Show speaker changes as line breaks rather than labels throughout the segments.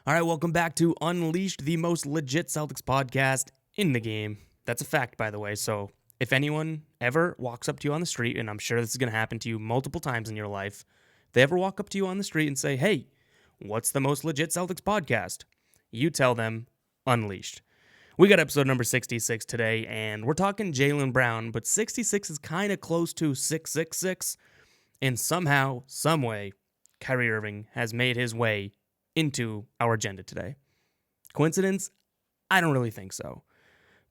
All right, welcome back to Unleashed, the most legit Celtics podcast in the game. That's a fact, by the way. So if anyone ever walks up to you on the street, and I'm sure this is going to happen to you multiple times in your life, if they ever walk up to you on the street and say, hey, what's the most legit Celtics podcast? You tell them Unleashed. We got episode number 66 today, and we're talking Jaylen Brown, but 66 is kind of close to 666, and somehow, someway, Kyrie Irving has made his way into our agenda today. Coincidence? I don't really think so.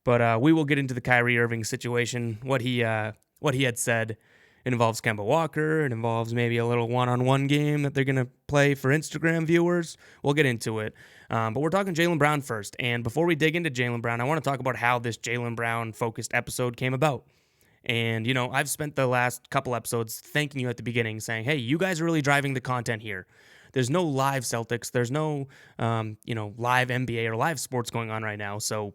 But we will get into the Kyrie Irving situation, what he had said. It involves Kemba Walker. It involves maybe a little one-on-one game that they're going to play for Instagram viewers. We'll get into it. But we're talking Jaylen Brown first. And before we dig into Jaylen Brown, I want to talk about how this Jaylen Brown-focused episode came about. And, I've spent the last couple episodes thanking you at the beginning, saying, hey, you guys are really driving the content here. There's no live Celtics. There's no, live NBA or live sports going on right now. So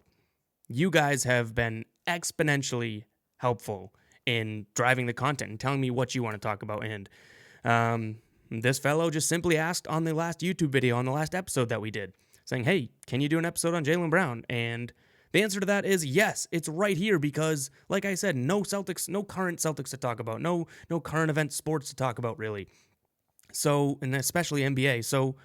you guys have been exponentially helpful in driving the content and telling me what you want to talk about. And this fellow just simply asked on the last YouTube video, on the last episode that we did, saying, hey, can you do an episode on Jaylen Brown? And the answer to that is yes, it's right here because, like I said, no current Celtics to talk about, no current event sports to talk about, really. So, and especially NBA. So,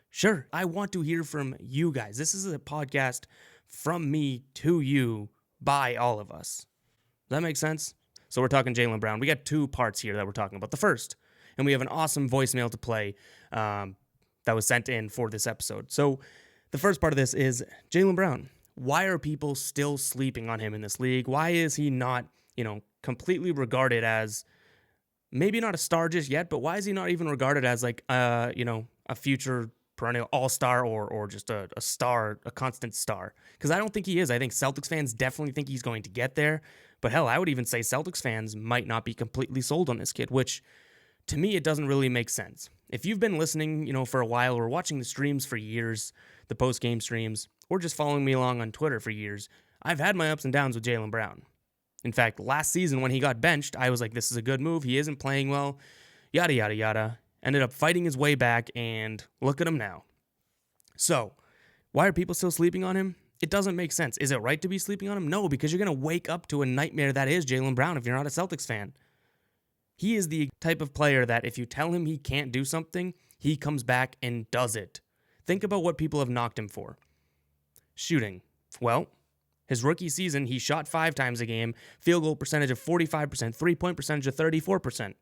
sure, I want to hear from you guys. This is a podcast from me to you by all of us. Does that make sense? So we're talking Jaylen Brown. We got two parts here that we're talking about. The first, and we have an awesome voicemail to play that was sent in for this episode. So the first part of this is Jaylen Brown. Why are people still sleeping on him in this league? Why is he not, completely regarded as maybe not a star just yet, but why is he not even regarded as like, a future perennial all-star or just a star, a constant star? Because I don't think he is. I think Celtics fans definitely think he's going to get there. But hell, I would even say Celtics fans might not be completely sold on this kid, which to me, it doesn't really make sense. If you've been listening, for a while or watching the streams for years, the post-game streams, or just following me along on Twitter for years, I've had my ups and downs with Jaylen Brown. In fact, last season when he got benched, I was like, this is a good move. He isn't playing well, yada, yada, yada. Ended up fighting his way back, and look at him now. So, why are people still sleeping on him? It doesn't make sense. Is it right to be sleeping on him? No, because you're going to wake up to a nightmare that is Jaylen Brown if you're not a Celtics fan. He is the type of player that if you tell him he can't do something, he comes back and does it. Think about what people have knocked him for. Shooting. Well, his rookie season, he shot 5 times a game, field goal percentage of 45%, three-point percentage of 34%.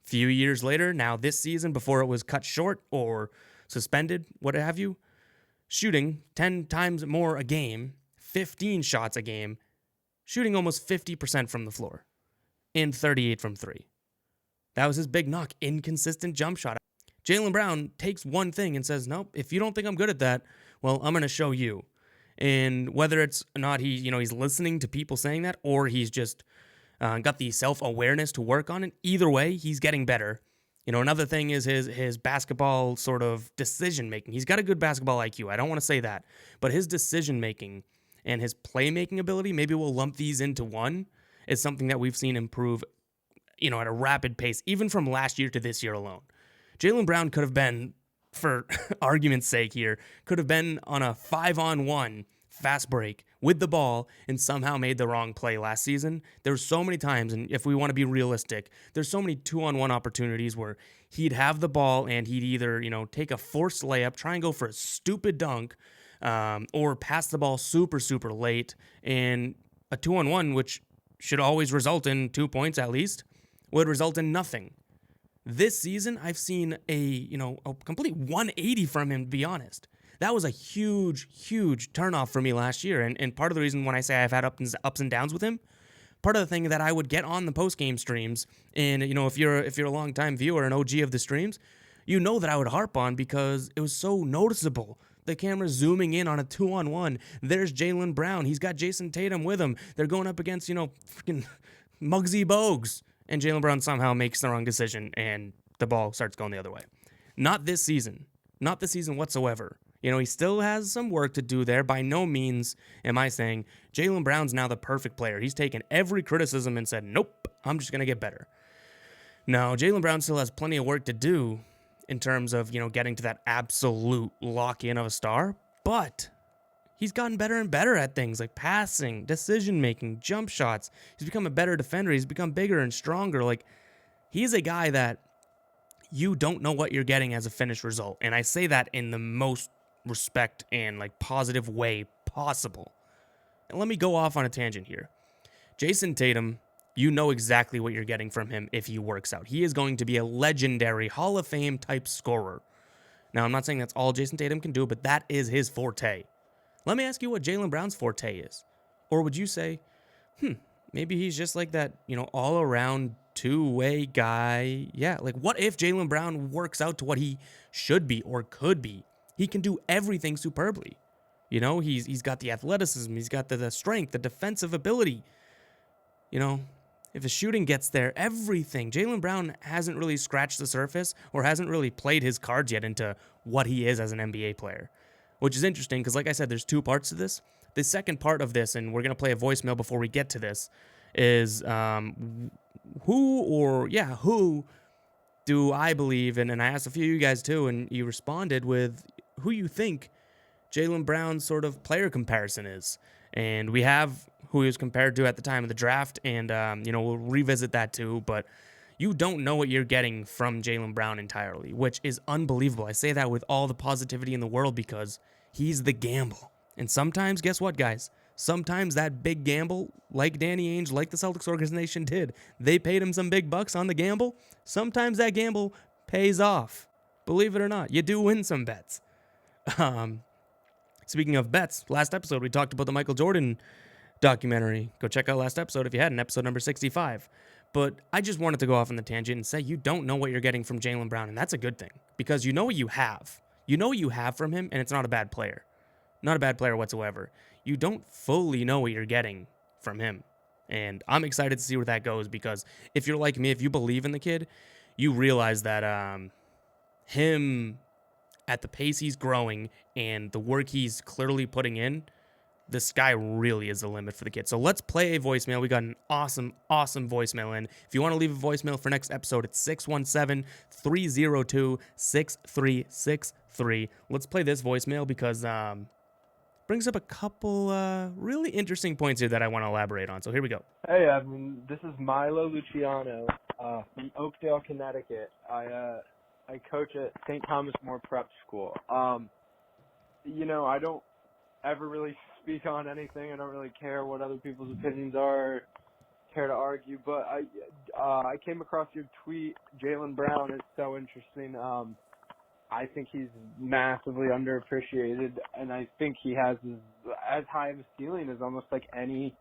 Few years later, now this season, before it was cut short or suspended, what have you, shooting 10 times more a game, 15 shots a game, shooting almost 50% from the floor, and 38 from 3. That was his big knock, inconsistent jump shot. Jaylen Brown takes one thing and says, nope, if you don't think I'm good at that, well, I'm going to show you. And whether it's not he's listening to people saying that, or he's just got the self-awareness to work on it, either way, he's getting better. Another thing is his basketball sort of decision-making. He's got a good basketball IQ. I don't want to say that. But his decision-making and his playmaking ability, maybe we'll lump these into one, is something that we've seen improve, at a rapid pace, even from last year to this year alone. Jaylen Brown could have been, for argument's sake here, could have been on a 5-on-1 fast break with the ball and somehow made the wrong play last season. There's so many times, and if we want to be realistic, there's so many 2-on-1 opportunities where he'd have the ball and he'd either, take a forced layup, try and go for a stupid dunk, or pass the ball super, super late, and a 2-on-1, which should always result in 2 points at least, would result in nothing. This season, I've seen a complete 180 from him, to be honest. That was a huge, huge turnoff for me last year. And part of the reason when I say I've had ups and downs with him, part of the thing that I would get on the post-game streams, and, if you're a long-time viewer, an OG of the streams, that I would harp on because it was so noticeable. The camera's zooming in on a 2-on-1. There's Jaylen Brown. He's got Jason Tatum with him. They're going up against, freaking Muggsy Bogues. And Jaylen Brown somehow makes the wrong decision, and the ball starts going the other way. Not this season. Not this season whatsoever. He still has some work to do there. By no means am I saying Jaylen Brown's now the perfect player. He's taken every criticism and said, nope, I'm just going to get better. No, Jaylen Brown still has plenty of work to do, in terms of, getting to that absolute lock-in of a star, but he's gotten better and better at things like passing, decision-making, jump shots. He's become a better defender. He's become bigger and stronger. Like, he's a guy that you don't know what you're getting as a finished result. And I say that in the most respect and, positive way possible. And let me go off on a tangent here. Jason Tatum, you know exactly what you're getting from him if he works out. He is going to be a legendary Hall of Fame type scorer. Now, I'm not saying that's all Jason Tatum can do, but that is his forte. Let me ask you what Jaylen Brown's forte is. Or would you say, maybe he's just like that, all-around two-way guy. Yeah, what if Jaylen Brown works out to what he should be or could be? He can do everything superbly. He's got the athleticism, he's got the strength, the defensive ability. If the shooting gets there, everything. Jaylen Brown hasn't really scratched the surface or hasn't really played his cards yet into what he is as an NBA player, which is interesting because, like I said, there's two parts to this. The second part of this, and we're going to play a voicemail before we get to this, is who do I believe, and I asked a few of you guys too, and you responded with who you think Jaylen Brown's sort of player comparison is. And we have who he was compared to at the time of the draft, and we'll revisit that too, but you don't know what you're getting from Jaylen Brown entirely, which is unbelievable. I say that with all the positivity in the world because he's the gamble. And sometimes, guess what, guys? Sometimes that big gamble, like Danny Ainge, like the Celtics organization did, they paid him some big bucks on the gamble. Sometimes that gamble pays off. Believe it or not, you do win some bets. Speaking of bets, last episode we talked about the Michael Jordan documentary. Go check out last episode if you hadn't, episode number 65. But I just wanted to go off on the tangent and say you don't know what you're getting from Jaylen Brown, and that's a good thing because you know what you have. You know what you have from him, and it's not a bad player. Not a bad player whatsoever. You don't fully know what you're getting from him. And I'm excited to see where that goes because if you're like me, if you believe in the kid, you realize that him at the pace he's growing and the work he's clearly putting in, the sky really is the limit for the kid. So let's play a voicemail. We got an awesome voicemail in. If you want to leave a voicemail for next episode, it's 617-302-6363. Let's play this voicemail because brings up a couple really interesting points here that I want to elaborate on. So here we go.
Hey, Evan. This is Milo Luciano from Oakdale, Connecticut. I coach at St. Thomas More Prep School. I don't ever really speak on anything. I don't really care what other people's opinions are, care to argue. But I came across your tweet. Jaylen Brown is so interesting. I think he's massively underappreciated, and I think he has as high of a ceiling as almost like any,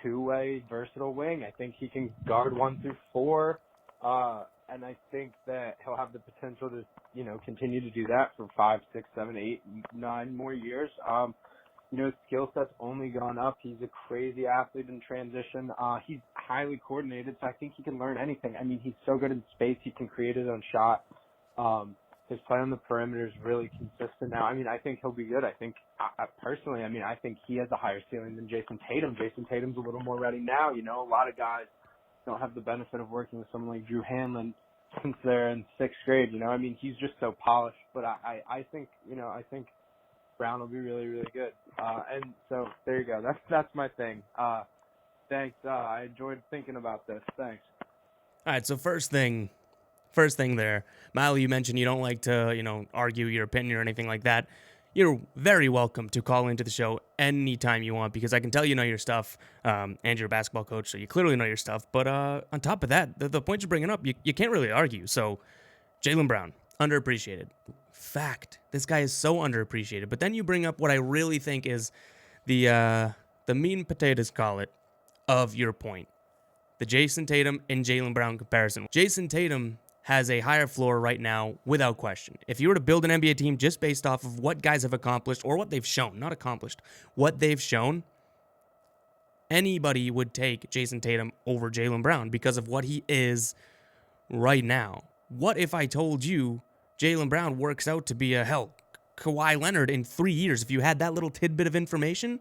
two-way versatile wing. I think he can guard 1 through 4, and I think that he'll have the potential to, continue to do that for 5, 6, 7, 8, 9 more years. His skill set's only gone up. He's a crazy athlete in transition. He's highly coordinated, so I think he can learn anything. I mean, he's so good in space. He can create his own shot. His play on the perimeter is really consistent now. I mean, I think he'll be good. I think, personally, I think he has a higher ceiling than Jason Tatum. Jason Tatum's a little more ready now. A lot of guys don't have the benefit of working with someone like Drew Hanlon since they're in 6th grade. He's just so polished. But I think Brown will be really, really good. And so there you go. That's my thing. Thanks. I enjoyed thinking about this. Thanks.
All right, so first thing there, Milo, you mentioned you don't like to, argue your opinion or anything like that. You're very welcome to call into the show anytime you want because I can tell you know your stuff, and you're a basketball coach, so you clearly know your stuff. But on top of that, the point you're bringing up, you can't really argue. So Jaylen Brown, underappreciated. Fact. This guy is so underappreciated. But then you bring up what I really think is the meat and potatoes, call it, of your point. The Jason Tatum and Jaylen Brown comparison. Jason Tatum has a higher floor right now, without question. If you were to build an NBA team just based off of what guys have accomplished or what they've shown, not accomplished, what they've shown, anybody would take Jason Tatum over Jaylen Brown because of what he is right now. What if I told you Jaylen Brown works out to be Kawhi Leonard in 3 years? If you had that little tidbit of information,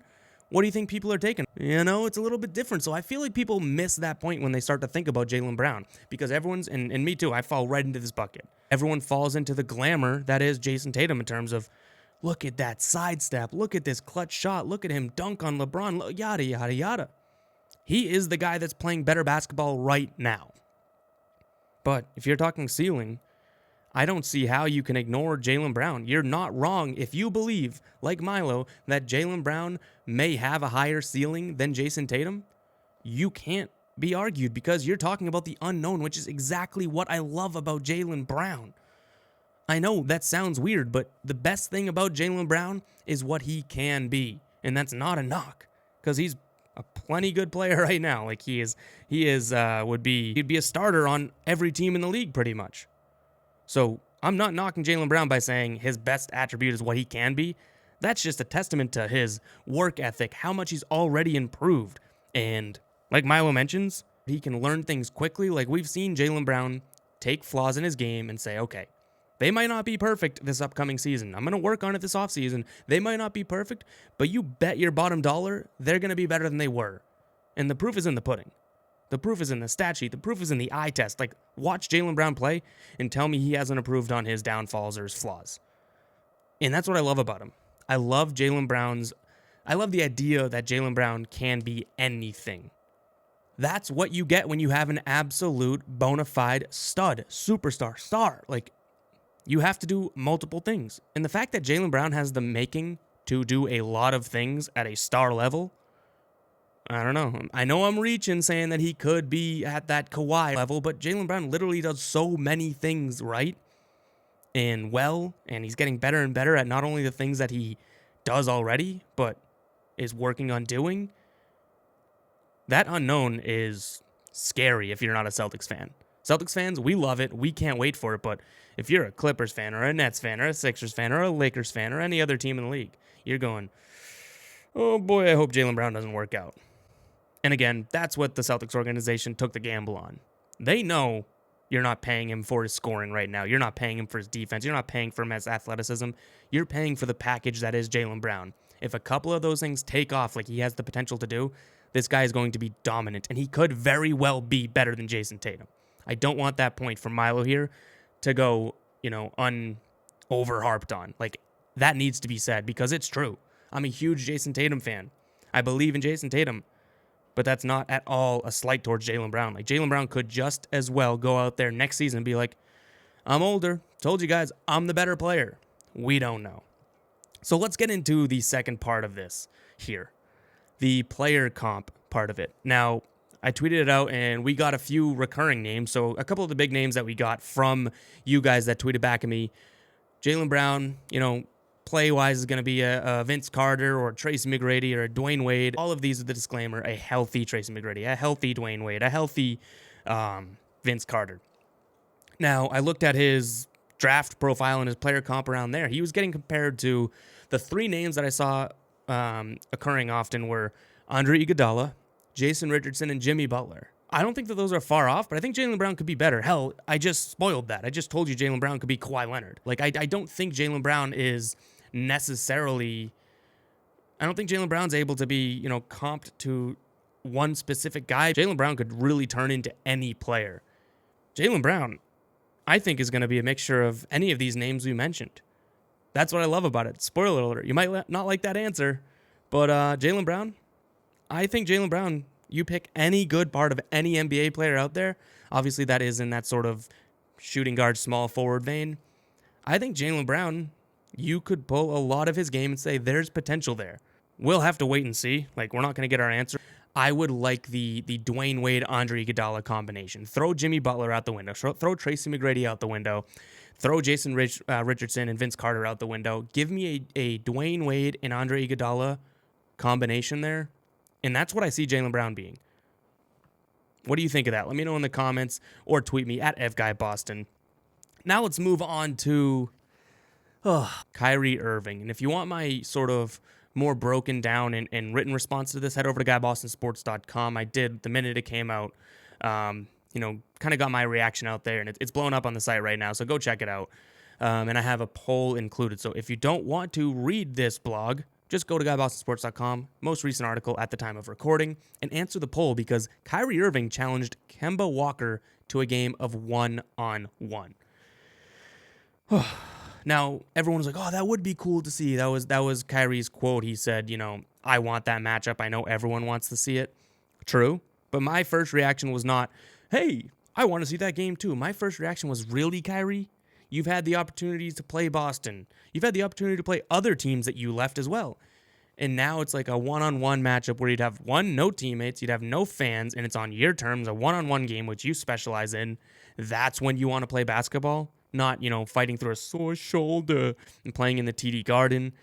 What do you think people are taking? It's a little bit different. So I feel like people miss that point when they start to think about Jaylen Brown because everyone's, and me too, I fall right into this bucket. Everyone falls into the glamour that is Jason Tatum in terms of, look at that sidestep, look at this clutch shot, look at him dunk on LeBron, yada, yada, yada. He is the guy that's playing better basketball right now. But if you're talking ceiling, I don't see how you can ignore Jaylen Brown. You're not wrong if you believe, like Milo, that Jaylen Brown may have a higher ceiling than Jason Tatum. You can't be argued because you're talking about the unknown, which is exactly what I love about Jaylen Brown. I know that sounds weird, but the best thing about Jaylen Brown is what he can be. And that's not a knock because he's a plenty good player right now. Like he'd be a starter on every team in the league pretty much. So I'm not knocking Jaylen Brown by saying his best attribute is what he can be. That's just a testament to his work ethic, how much he's already improved. And like Milo mentions, he can learn things quickly. Like we've seen Jaylen Brown take flaws in his game and say, okay, they might not be perfect this upcoming season. I'm going to work on it this offseason. They might not be perfect, but you bet your bottom dollar they're going to be better than they were. And the proof is in the pudding. The proof is in the stat sheet. The proof is in the eye test. Like, watch Jaylen Brown play and tell me he hasn't improved on his downfalls or his flaws. And that's what I love about him. I love the idea that Jaylen Brown can be anything. That's what you get when you have an absolute bona fide stud, superstar, star. Like, you have to do multiple things. And the fact that Jaylen Brown has the making to do a lot of things at a star level, I don't know. I know I'm reaching saying that he could be at that Kawhi level, but Jaylen Brown literally does so many things right and well, and he's getting better and better at not only the things that he does already, but is working on doing. That unknown is scary if you're not a Celtics fan. Celtics fans, we love it. We can't wait for it, but if you're a Clippers fan or a Nets fan or a Sixers fan or a Lakers fan or any other team in the league, you're going, oh boy, I hope Jaylen Brown doesn't work out. And again, that's what the Celtics organization took the gamble on. They know you're not paying him for his scoring right now. You're not paying him for his defense. You're not paying for him as athleticism. You're paying for the package that is Jaylen Brown. If a couple of those things take off like he has the potential to do, this guy is going to be dominant. And he could very well be better than Jason Tatum. I don't want that point from Milo here to go, over-harped on. Like, that needs to be said because it's true. I'm a huge Jason Tatum fan. I believe in Jason Tatum. But that's not at all a slight towards Jaylen Brown. Like, Jaylen Brown could just as well go out there next season and be like, I'm older. Told you guys, I'm the better player. We don't know. So let's get into the second part of this here. The player comp part of it. Now, I tweeted it out and we got a few recurring names. So a couple of the big names that we got from you guys that tweeted back at me. Jaylen Brown, play-wise is going to be a Vince Carter or Tracy McGrady or a Dwayne Wade. All of these with the disclaimer, a healthy Tracy McGrady, a healthy Dwayne Wade, a healthy Vince Carter. Now, I looked at his draft profile and his player comp around there. He was getting compared to the three names that I saw occurring often were Andre Iguodala, Jason Richardson, and Jimmy Butler. I don't think that those are far off, but I think Jaylen Brown could be better. Hell, I just spoiled that. I just told you Jaylen Brown could be Kawhi Leonard. Like, I don't think Jaylen Brown is necessarily... I don't think Jaylen Brown's able to be, comped to one specific guy. Jaylen Brown could really turn into any player. Jaylen Brown, I think, is going to be a mixture of any of these names we mentioned. That's what I love about it. Spoiler alert. You might not like that answer, but Jaylen Brown, I think Jaylen Brown... You pick any good part of any NBA player out there. Obviously, that is in that sort of shooting guard, small forward vein. I think Jaylen Brown, you could pull a lot of his game and say there's potential there. We'll have to wait and see. Like, we're not going to get our answer. I would like the Dwayne Wade, Andre Iguodala combination. Throw Jimmy Butler out the window. Throw Tracy McGrady out the window. Throw Jason Richardson and Vince Carter out the window. Give me a Dwayne Wade and Andre Iguodala combination there. And that's what I see Jaylen Brown being. What do you think of that? Let me know in the comments or tweet me at FGuyBoston. Now let's move on to Kyrie Irving. And if you want my sort of more broken down and written response to this, head over to GuyBostonSports.com. I did the minute it came out. Kind of got my reaction out there, and it's blown up on the site right now, so go check it out. And I have a poll included. So if you don't want to read this blog, just go to GuyBostonSports.com, most recent article at the time of recording, and answer the poll because Kyrie Irving challenged Kemba Walker to a game of one-on-one. Now, everyone was like, oh, that would be cool to see. That was Kyrie's quote. He said, I want that matchup. I know everyone wants to see it. True. But my first reaction was not, hey, I want to see that game too. My first reaction was, really, Kyrie? You've had the opportunities to play Boston. You've had the opportunity to play other teams that you left as well. And now it's like a one-on-one matchup where you'd have no teammates, you'd have no fans, and it's on your terms, a one-on-one game, which you specialize in. That's when you want to play basketball, not, fighting through a sore shoulder and playing in the TD Garden.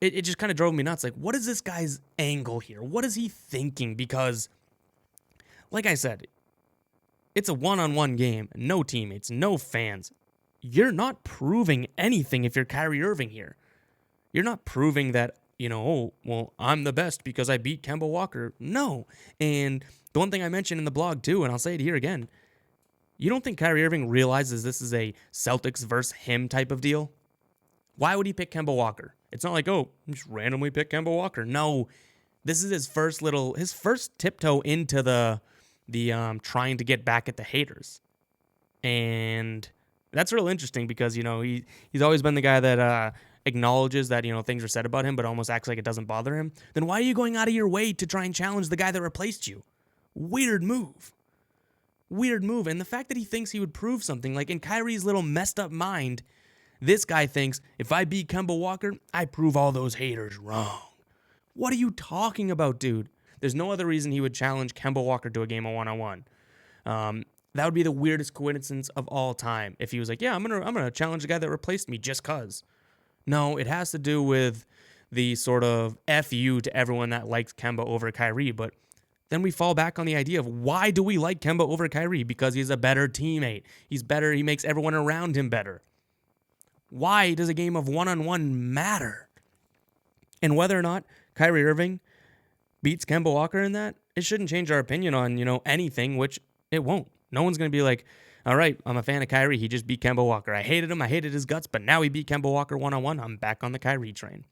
It just kind of drove me nuts. Like, what is this guy's angle here? What is he thinking? Because, like I said, it's a one-on-one game, no teammates, no fans. You're not proving anything if you're Kyrie Irving here. You're not proving that, I'm the best because I beat Kemba Walker. No. And the one thing I mentioned in the blog too, and I'll say it here again, you don't think Kyrie Irving realizes this is a Celtics versus him type of deal? Why would he pick Kemba Walker? It's not like, just randomly pick Kemba Walker. No, this is his first tiptoe into the trying to get back at the haters. And that's real interesting because, he's always been the guy that acknowledges that, things are said about him, but almost acts like it doesn't bother him. Then why are you going out of your way to try and challenge the guy that replaced you? Weird move. And the fact that he thinks he would prove something, like in Kyrie's little messed up mind, this guy thinks, if I beat Kemba Walker, I prove all those haters wrong. What are you talking about, dude? There's no other reason he would challenge Kemba Walker to a game of one-on-one. That would be the weirdest coincidence of all time if he was like, yeah, I'm gonna challenge the guy that replaced me just cause. No, it has to do with the sort of F you to everyone that likes Kemba over Kyrie. But then we fall back on the idea of, why do we like Kemba over Kyrie? Because he's a better teammate. He's better. He makes everyone around him better. Why does a game of one-on-one matter? And whether or not Kyrie Irving beats Kemba Walker in that, it shouldn't change our opinion on, anything, which it won't. No one's going to be like, all right, I'm a fan of Kyrie. He just beat Kemba Walker. I hated him. I hated his guts, but now he beat Kemba Walker one-on-one. I'm back on the Kyrie train.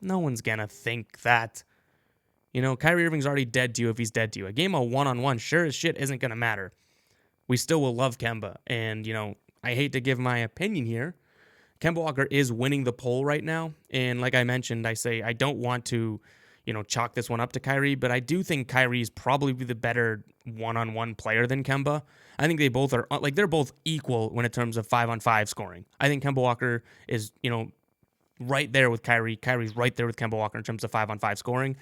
No one's going to think that. Kyrie Irving's already dead to you if he's dead to you. A game of one-on-one, sure as shit, isn't going to matter. We still will love Kemba. And, I hate to give my opinion here. Kemba Walker is winning the poll right now. And like I mentioned, I say I don't want to, chalk this one up to Kyrie, but I do think Kyrie is probably the better one-on-one player than Kemba. I think they both are, they're both equal when in terms of 5-on-5 scoring. I think Kemba Walker is, right there with Kyrie. Kyrie's right there with Kemba Walker in terms of 5-on-5 scoring.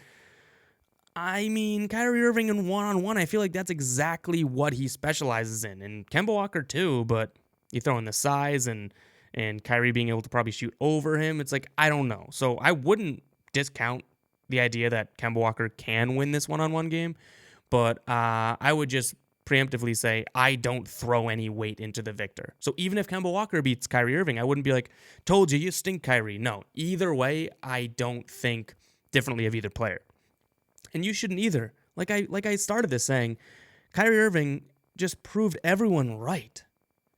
I mean, Kyrie Irving in one-on-one, I feel like that's exactly what he specializes in. And Kemba Walker too, but you throw in the size and Kyrie being able to probably shoot over him. It's like, I don't know. So I wouldn't discount the idea that Kemba Walker can win this one-on-one game, but I would just preemptively say I don't throw any weight into the victor. So even if Kemba Walker beats Kyrie Irving, I wouldn't be like, told you stink, Kyrie. No, either way, I don't think differently of either player. And you shouldn't either. Like I started this saying, Kyrie Irving just proved everyone right.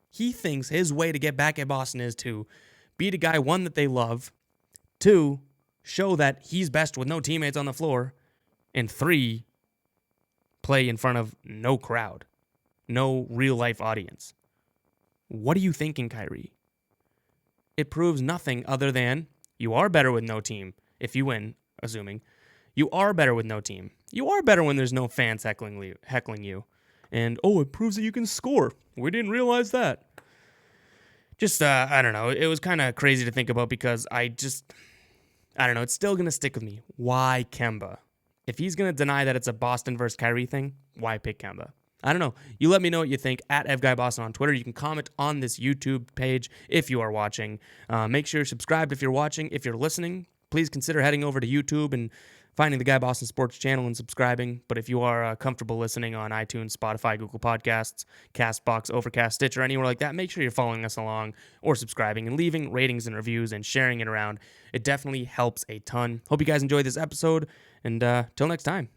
He thinks his way to get back at Boston is to beat a guy, one, that they love, two, show that he's best with no teammates on the floor, and three, play in front of no crowd, no real-life audience. What are you thinking, Kyrie? It proves nothing other than you are better with no team if you win, assuming. You are better with no team. You are better when there's no fans heckling you. And, it proves that you can score. We didn't realize that. Just, I don't know. It was kind of crazy to think about because I don't know. It's still going to stick with me. Why Kemba? If he's going to deny that it's a Boston versus Kyrie thing, why pick Kemba? I don't know. You let me know what you think at FGuyBoston on Twitter. You can comment on this YouTube page if you are watching. Make sure you're subscribed if you're watching. If you're listening, please consider heading over to YouTube and finding the Guy Boston Sports channel and subscribing. But if you are comfortable listening on iTunes, Spotify, Google Podcasts, CastBox, Overcast, Stitcher, anywhere like that, make sure you're following us along or subscribing and leaving ratings and reviews and sharing it around. It definitely helps a ton. Hope you guys enjoyed this episode, and till next time.